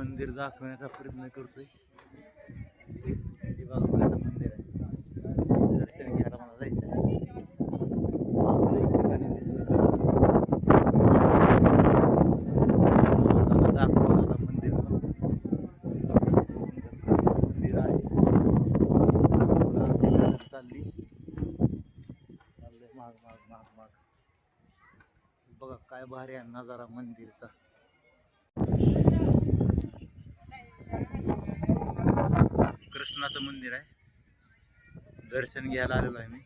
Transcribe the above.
मंदिर दाखवण्याचा प्रयत्न करतोय. हे बघा कसं मंदिर आहे. दर्शन घ्यायला मला जायचं आहे. आपल्या ठिकाणी दिसलं दाखवलं आता मंदिर. मंदिर आहे चालली माग माग माग माग. बघा काय भारी आहे नजारा मंदिरचा. कृष्णाचं मंदिर आहे. दर्शन घ्यायला आलेलो आहे मी.